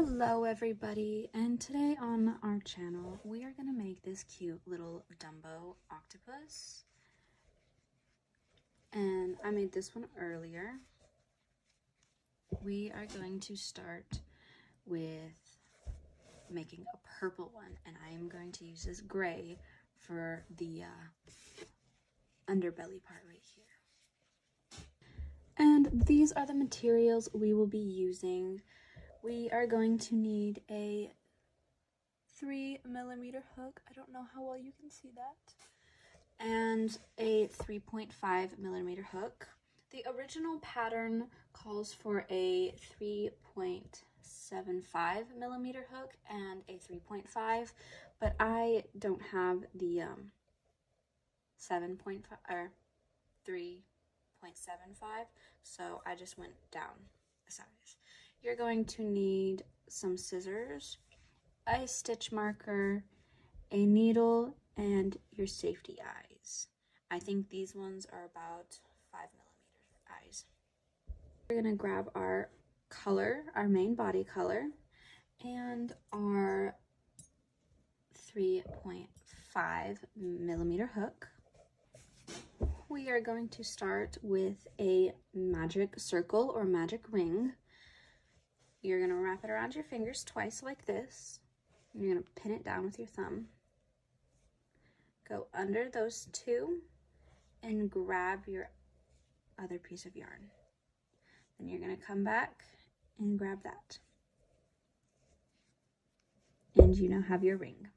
Hello everybody, and today on our channel we are going to make this cute little Dumbo octopus, and I made this one earlier. We are going to start with making a purple one, and I am going to use this gray for the underbelly part right here. And these are the materials we will be using. We are going to need a 3mm hook. I don't know how well you can see that. And a 3.5mm hook. The original pattern calls for a 3.75mm hook and a 3.5, but I don't have the 7.5 or 3.75, so I just went down a size. You're going to need some scissors, a stitch marker, a needle, and your safety eyes. I think these ones are about 5mm eyes. We're gonna grab our color, our main body color, and our 3.5mm hook. We are going to start with a magic circle or magic ring. You're going to wrap it around your fingers twice like this. You're going to pin it down with your thumb. Go under those two and grab your other piece of yarn. Then you're going to come back and grab that. And you now have your ring.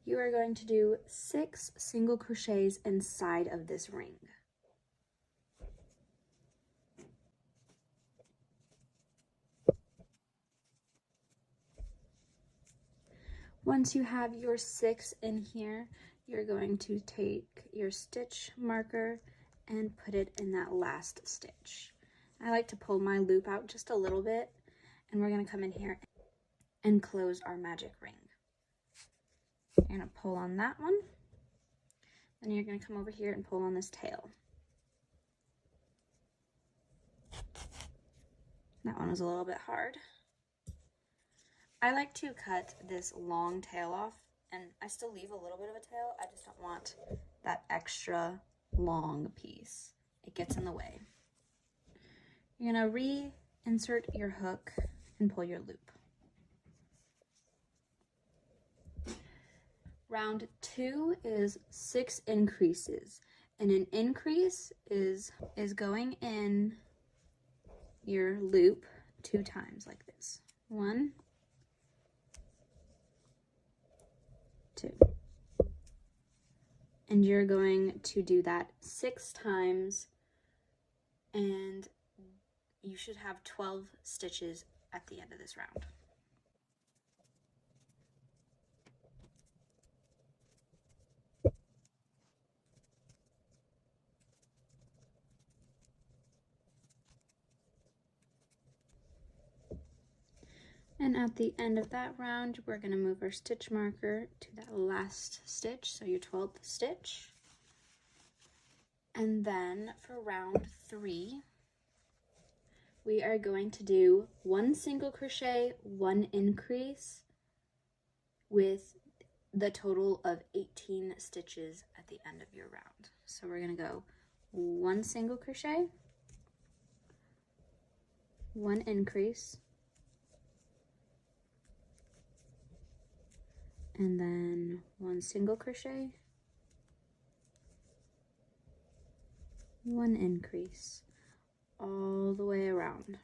You are going to do 6 single crochets inside of this ring. Once you have your 6 in here, you're going to take your stitch marker and put it in that last stitch. I like to pull my loop out just a little bit, and we're going to come in here and close our magic ring. You're going to pull on that one, then you're going to come over here and pull on this tail. That one was a little bit hard. I like to cut this long tail off, and I still leave a little bit of a tail. I just don't want that extra long piece. It gets in the way. You're going to reinsert your hook and pull your loop. Round 2 is 6 increases, and an increase is going in your loop 2 times like this. 1, 2. And you're going to do that 6 times, and you should have 12 stitches at the end of this round. And at the end of that round, we're going to move our stitch marker to that last stitch, so your 12th stitch. And then for round 3, we are going to do 1 single crochet, 1 increase, with the total of 18 stitches at the end of your round. So we're going to go 1 single crochet, 1 increase, and then 1 single crochet, 1 increase, all the way around.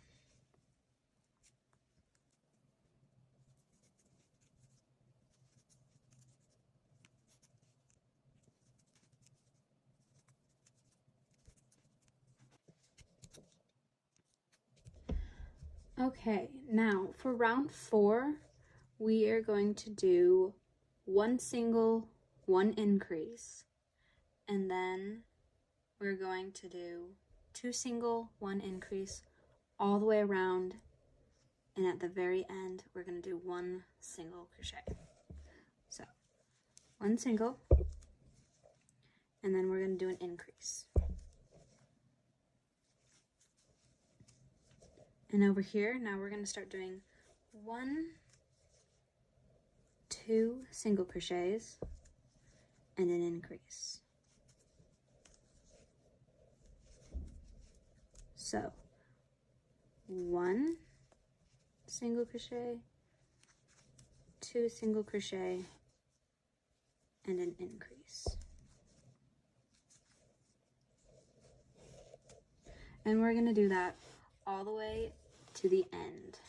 Okay, now for round 4, we are going to do 1 single, 1 increase, and then we're going to do 2 single, 1 increase all the way around, and at the very end we're going to do 1 single crochet. So 1 single, and then we're going to do an increase, And over here, now we're going to start doing 1, 2 single crochets and an increase. So 1 single crochet, 2 single crochet, and an increase. And we're going to do that all the way to the end.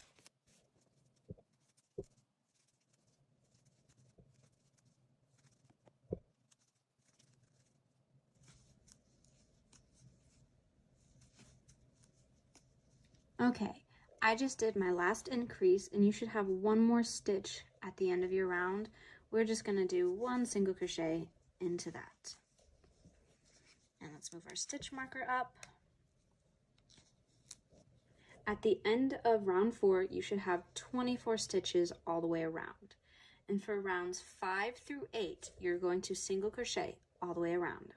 Okay, I just did my last increase, and you should have one more stitch at the end of your round. We're just going to do 1 single crochet into that. And let's move our stitch marker up. At the end of round 4, you should have 24 stitches all the way around. And for rounds 5 through 8, you're going to single crochet all the way around.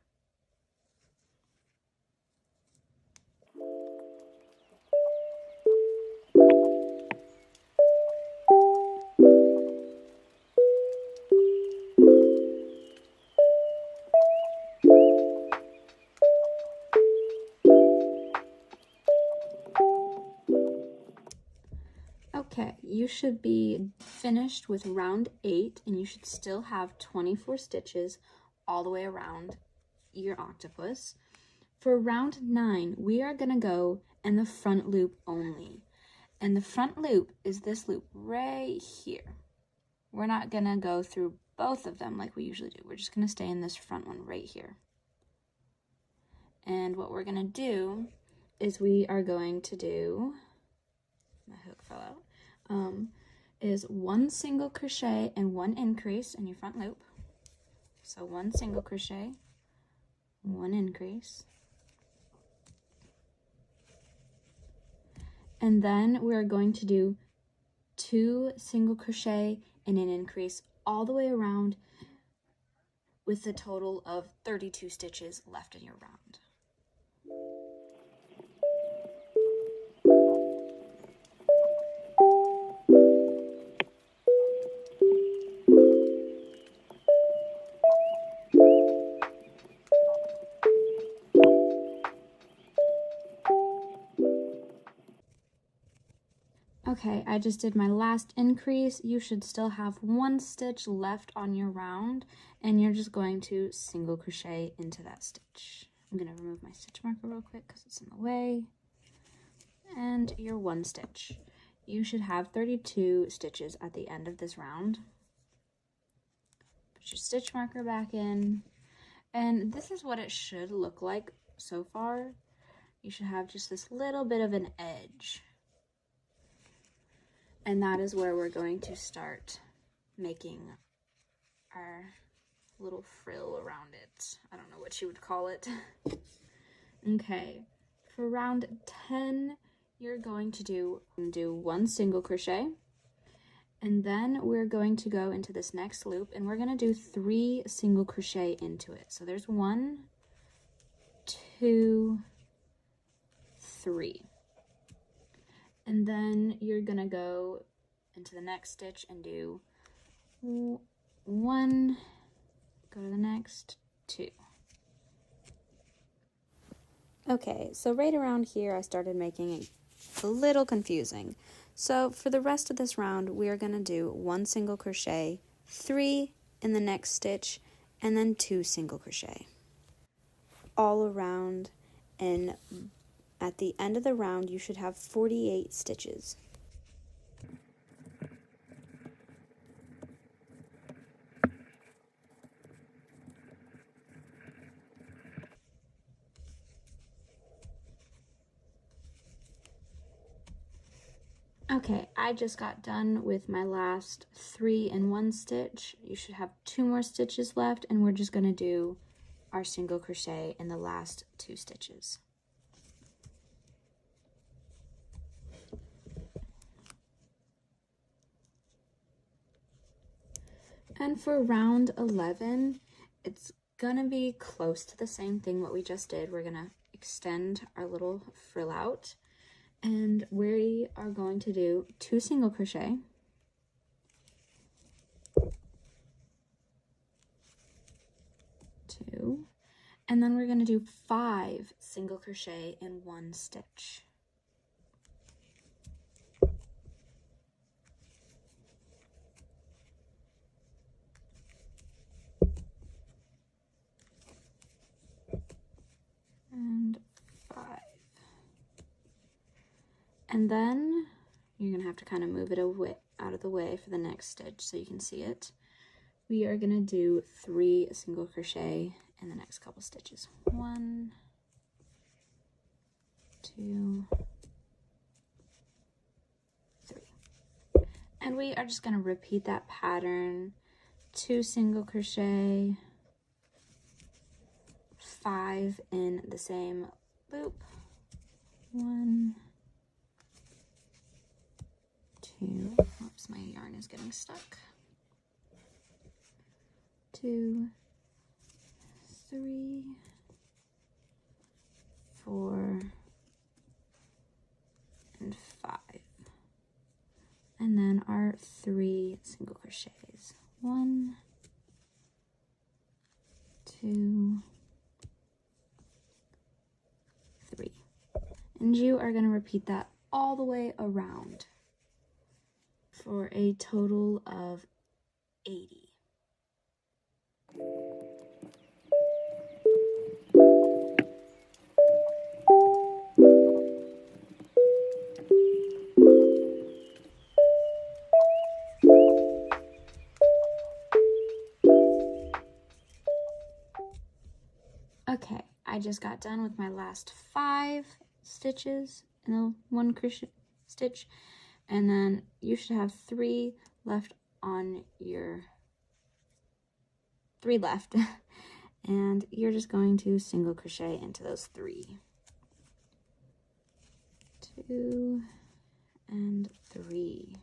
Okay, you should be finished with round 8, and you should still have 24 stitches all the way around your octopus. For round 9, we are going to go in the front loop only. And the front loop is this loop right here. We're not going to go through both of them like we usually do. We're just going to stay in this front one right here. And what we're going to do is we are going to do, my hook fell out, is 1 single crochet and 1 increase in your front loop. So 1 single crochet, 1 increase. And then we're going to do 2 single crochet and an increase all the way around with a total of 32 stitches left in your round. Okay, I just did my last increase. You should still have 1 stitch left on your round, and you're just going to single crochet into that stitch. I'm going to remove my stitch marker real quick because it's in the way. And your 1 stitch. You should have 32 stitches at the end of this round. Put your stitch marker back in, and this is what it should look like so far. You should have just this little bit of an edge. And that is where we're going to start making our little frill around it. I don't know what you would call it. Okay, for round 10, you're going to do 1 single crochet. And then we're going to go into this next loop, and we're going to do 3 single crochet into it. So there's 1, 2, 3. And then you're going to go into the next stitch and do 1, go to the next, 2. Okay, so right around here I started making it a little confusing. So for the rest of this round, we are going to do 1 single crochet, 3 in the next stitch, and then 2 single crochet all around, and at the end of the round, you should have 48 stitches. Okay, I just got done with my last 3 in 1 stitch. You should have 2 more stitches left, and we're just going to do our single crochet in the last 2 stitches. And for round 11, it's gonna be close to the same thing what we just did. We're gonna extend our little frill out, And we are going to do 2 single crochet, 2, and then we're going to do 5 single crochet in 1 stitch. And 5. And then you're going to have to kind of move it away, out of the way for the next stitch so you can see it. We are going to do 3 single crochet in the next couple stitches. 1, 2, 3. And we are just going to repeat that pattern. 2 single crochet, 5 in the same loop. 1, 2, oops, my yarn is getting stuck. 2, 3, 4, and 5. And then our 3 single crochets. 1, 2, 3. And you are going to repeat that all the way around for a total of 80. Okay, I just got done with my last 5 stitches in the 1 crochet stitch, and then you should have 3 left on your 3 left, and you're just going to single crochet into those 3. 2 and 3.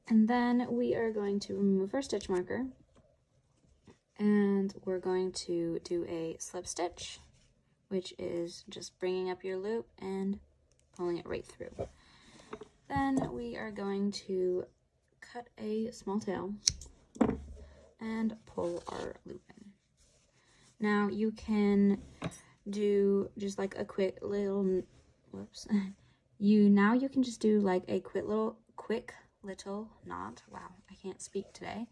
And then we are going to remove our stitch marker, and we're going to do a slip stitch, which is just bringing up your loop and pulling it right through. Then we are going to cut a small tail and pull our loop in. Now you can do just like a quick little, whoops, you can just do like a quick little knot. Wow, I can't speak today.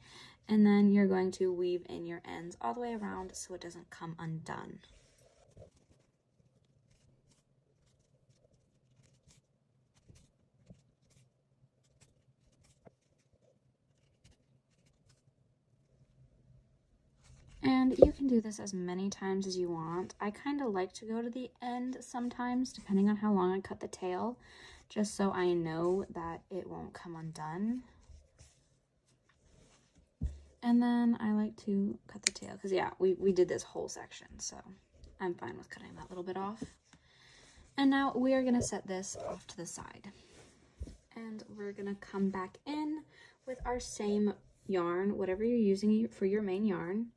And then you're going to weave in your ends all the way around so it doesn't come undone. And you can do this as many times as you want. I kind of like to go to the end sometimes, depending on how long I cut the tail, just so I know that it won't come undone. And then I like to cut the tail, because yeah, we did this whole section, so I'm fine with cutting that little bit off. And now we are going to set this off to the side. And we're going to come back in with our same yarn, whatever you're using for your main yarn.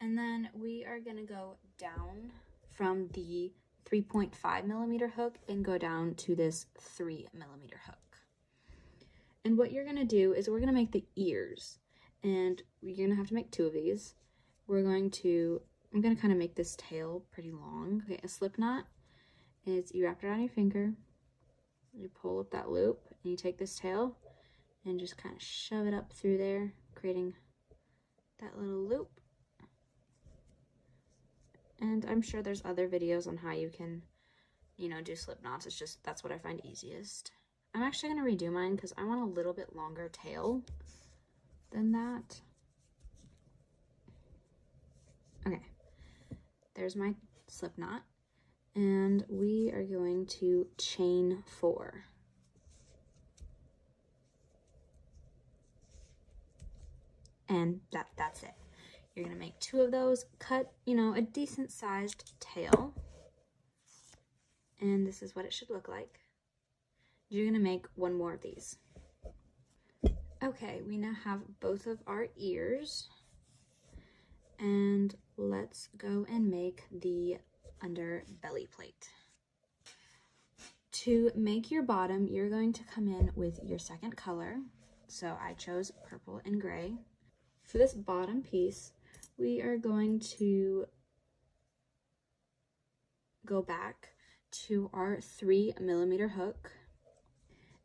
And then we are going to go down from the 3.5mm hook and go down to this 3mm hook. And what you're going to do is we're going to make the ears. And you're going to have to make 2 of these. I'm going to kind of make this tail pretty long. Okay, a slip knot is you wrap it around your finger, you pull up that loop, and you take this tail and just kind of shove it up through there, creating that little loop. And I'm sure there's other videos on how you can, do slip knots. It's just, that's what I find easiest. I'm actually going to redo mine because I want a little bit longer tail than that. Okay, there's my slip knot, and we are going to chain 4. And that's it. You're gonna make 2 of those, cut, a decent sized tail, and this is what it should look like. You're gonna make 1 more of these. Okay, we now have both of our ears, and let's go and make the underbelly plate. To make your bottom, you're going to come in with your second color. So I chose purple and gray. For this bottom piece, we are going to go back to our 3mm hook,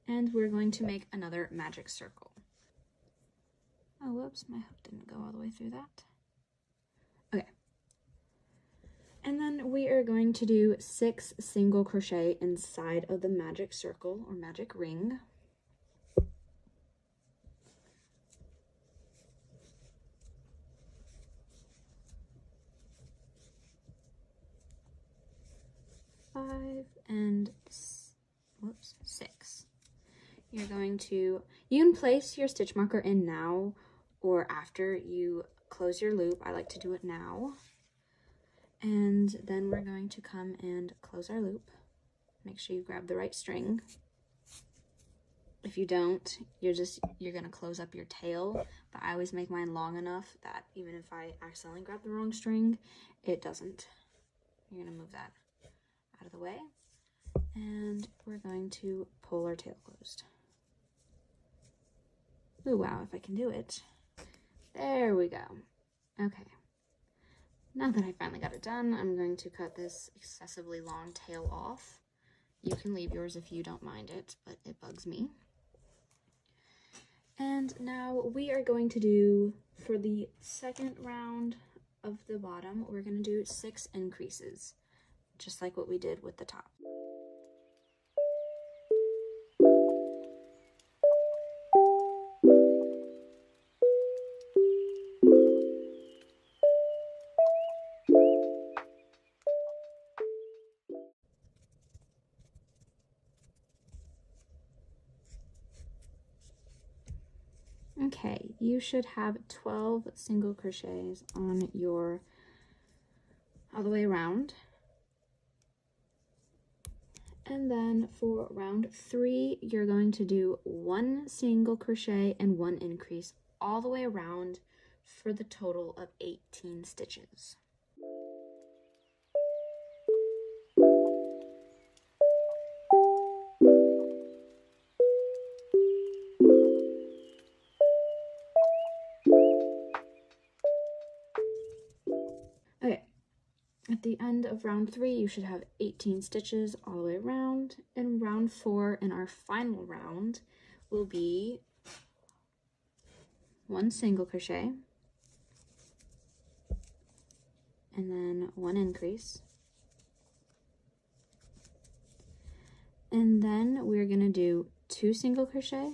and we're going to make another magic circle. Oh, whoops, my hook didn't go all the way through that. Okay. And then we are going to do 6 single crochet inside of the magic circle or magic ring. Whoops, 6. You're going to, you can place your stitch marker in now or after you close your loop. I like to do it now. And then we're going to come and close our loop. Make sure you grab the right string. If you don't, you're gonna close up your tail, but I always make mine long enough that even if I accidentally grab the wrong string, it doesn't. You're gonna move that out of the way. And we're going to pull our tail closed. Oh wow, if I can do it. There we go. Okay. Now that I finally got it done, I'm going to cut this excessively long tail off. You can leave yours if you don't mind it, but it bugs me. And now we are going to do, for the second round of the bottom, we're going to do 6 increases, just like what we did with the top. Okay, you should have 12 single crochets on your all the way around. And then for round 3, you're going to do 1 single crochet and 1 increase all the way around for the total of 18 stitches. Okay, at the end of round 3, you should have 18 stitches all the way around. And round 4, in our final round, will be 1 single crochet, and then 1 increase. And then we're gonna do 2 single crochet,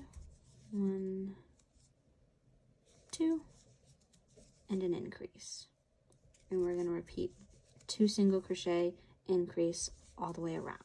1, 2, and an increase. And we're gonna repeat 2 single crochet, increase all the way around.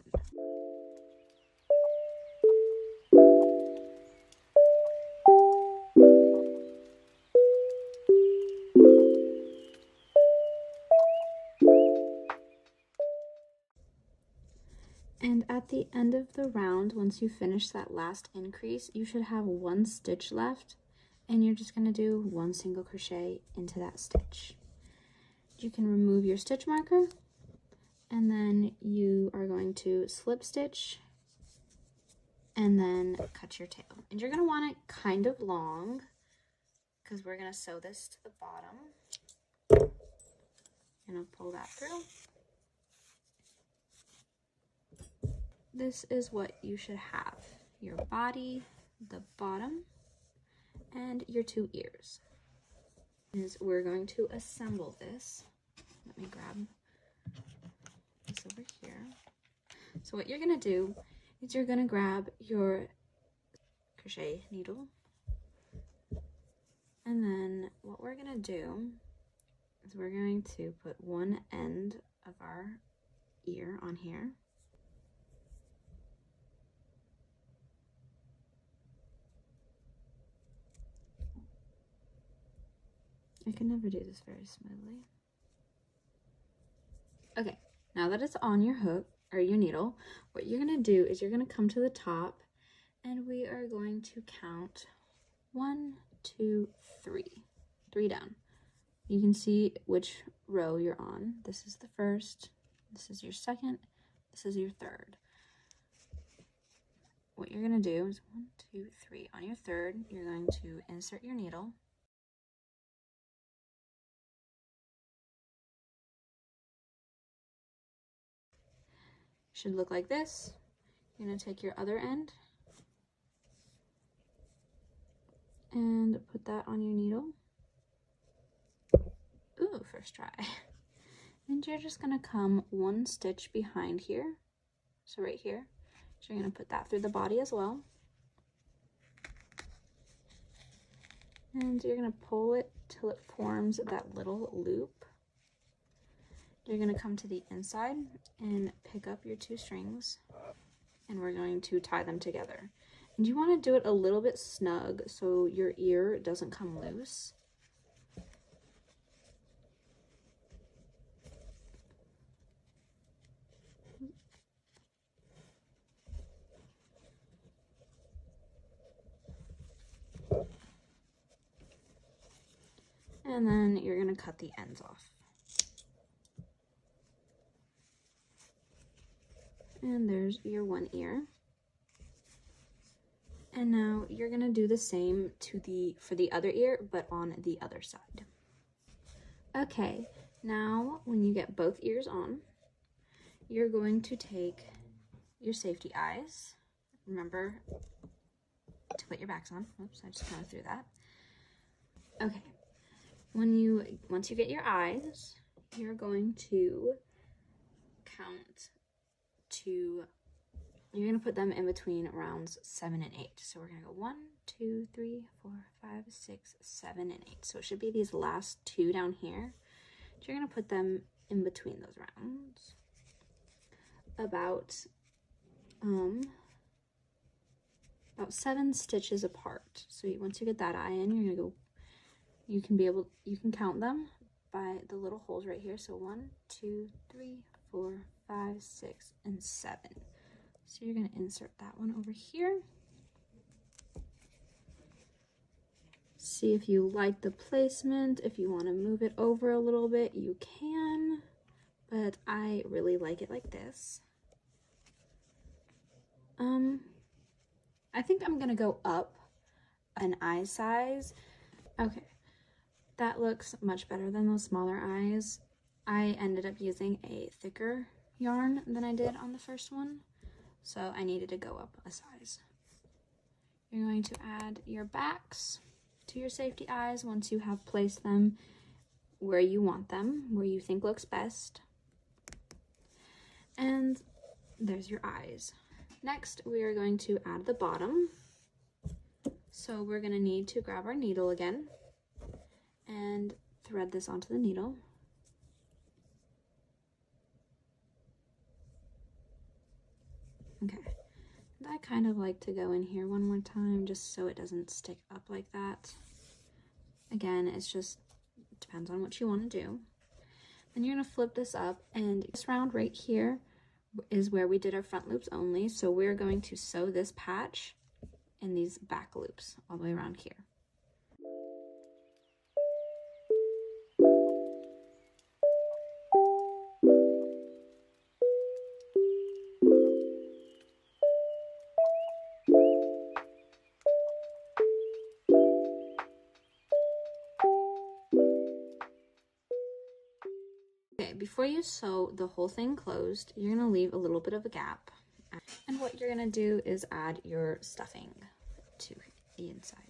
And at the end of the round, once you finish that last increase, you should have 1 stitch left, and you're just going to do 1 single crochet into that stitch. You can remove your stitch marker, and then you are going to slip stitch and then cut your tail. And you're going to want it kind of long because we're going to sew this to the bottom. I'm going to pull that through. This is what you should have: your body, the bottom, and your 2 ears. We're going to assemble this. Let me grab this over here. So what you're going to do is you're going to grab your crochet needle, and then what we're going to do is we're going to put one end of our ear on here. I can never do this very smoothly. Okay, now that it's on your hook or your needle, what you're gonna do is you're gonna come to the top, and we are going to count 1, 2, 3. 3 down. You can see which row you're on. This is the first, this is your second, this is your third. what you're going to do is 1, 2, 3. On your third, you're going to insert your needle. Should look like this. You're going to take your other end and put that on your needle. Ooh, first try. And you're just going to come 1 stitch behind here. So right here. So you're going to put that through the body as well. And you're going to pull it till it forms that little loop. You're going to come to the inside and pick up your 2 strings, and we're going to tie them together. And you want to do it a little bit snug so your ear doesn't come loose. And then you're going to cut the ends off. And there's your 1 ear. And now you're going to do the same for the other ear, but on the other side. Okay, now when you get both ears on, you're going to take your safety eyes. Remember to put your backs on. Oops, I just kind of threw that. Okay, once you get your eyes, you're going to count to, you're going to put them in between rounds 7 and 8. So we're going to go 1, 2, 3, 4, 5, 6, 7, and 8. So it should be these last 2 down here. You're going to put them in between those rounds. About 7 stitches apart. So once you get that eye in, you're going to go, you can count them by the little holes right here. So 1, 2, 3, 4, 5, 6, and 7. So you're going to insert that one over here. See if you like the placement. If you want to move it over a little bit, you can, but I really like it like this. I think I'm going to go up an eye size. Okay, that looks much better than those smaller eyes. I ended up using a thicker yarn than I did on the first one, so I needed to go up a size. You're going to add your backs to your safety eyes once you have placed them where you want them, where you think looks best. And there's your eyes. Next, we are going to add the bottom. So we're going to need to grab our needle again and thread this onto the needle. Okay, and I kind of like to go in here one more time just so it doesn't stick up like that. Again, it's just depends on what you want to do. Then you're going to flip this up, and this round right here is where we did our front loops only. So we're going to sew this patch in these back loops all the way around here. Okay, before you sew the whole thing closed, you're going to leave a little bit of a gap. And what you're going to do is add your stuffing to the inside.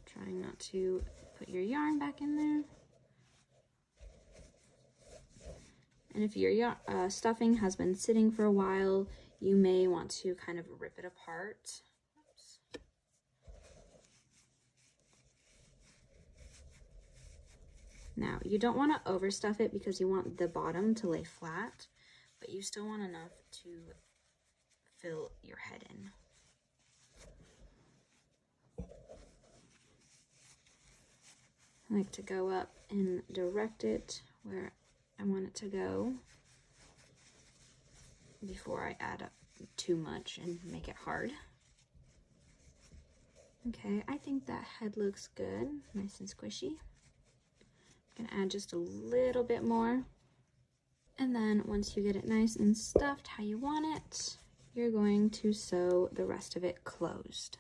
Trying not to put your yarn back in there. And if your stuffing has been sitting for a while, you may want to kind of rip it apart. Now, you don't want to overstuff it because you want the bottom to lay flat, but you still want enough to fill your head in. I like to go up and direct it where I want it to go before I add up too much and make it hard. Okay, I think that head looks good, nice and squishy. Gonna add just a little bit more And then once you get it nice and stuffed how you want it, you're going to sew the rest of it closed.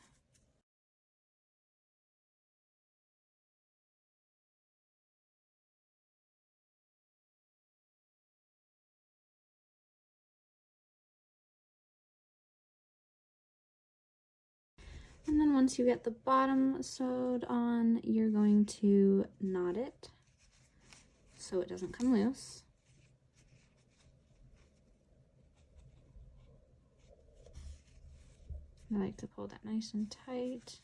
And then once you get the bottom sewed on, you're going to knot it so it doesn't come loose. I like to pull that nice and tight,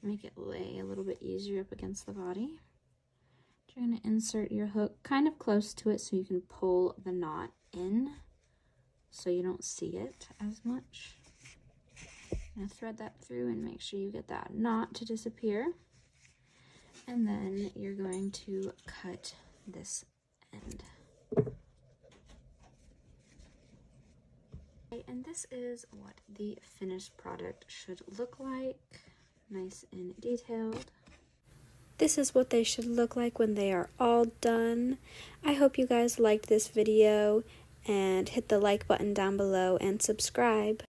make it lay a little bit easier up against the body. You're going to insert your hook kind of close to it so you can pull the knot in so you don't see it as much. Now thread that through and make sure you get that knot to disappear. And then you're going to cut this end. And this is what the finished product should look like, nice and detailed. This is what they should look like when they are all done. I hope you guys liked this video, and hit the like button down below and subscribe.